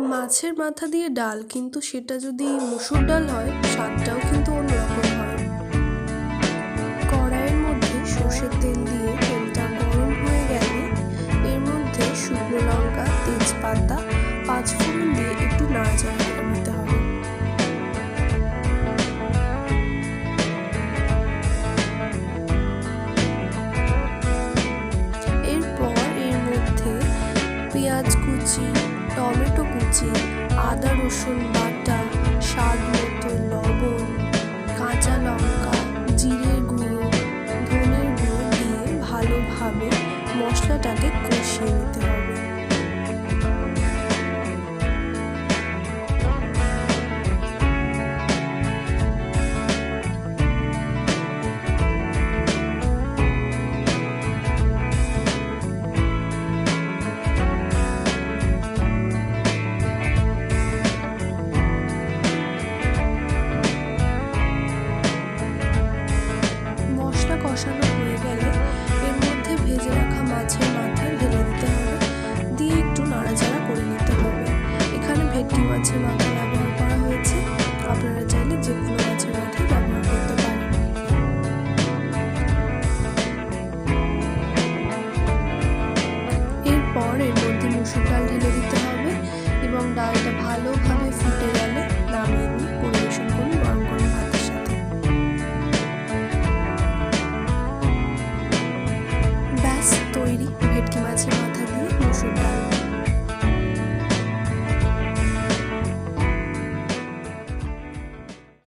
মাছের মাথা দিয়ে ডাল, কিন্তু সেটা যদি মুসুর ডাল হয় স্বাদটাও কিন্তু অন্যরকম হয়। কড়াইয়ের মধ্যে সর্ষের তেল দিয়ে তেলটা গরম হয়ে গেলে এর মধ্যে শুকনো লঙ্কা, তেজপাতা, পাঁচফোড়ন দিয়ে একটু নাড়াচাড়া করে নিতে হবে। এরপর এর মধ্যে পেঁয়াজ কুচি, টমেটো কুচি, আদা রসুন বাটা, স্বাদ মতো লবণ, কাঁচা লঙ্কা, জিরের গুঁড়ো, ধনের গুঁড়ো দিয়ে ভালোভাবে মশলাটাকে কষিয়ে নিতে হবে। মশলা কষানো হয়ে গেলে এর মধ্যে ভেজে রাখা মাছের মাথা ঢেলে দিতে হবে, দিয়ে একটু নাড়াচাড়া করে নিতে হবে। এখানে ভেটকি মাছের মাথা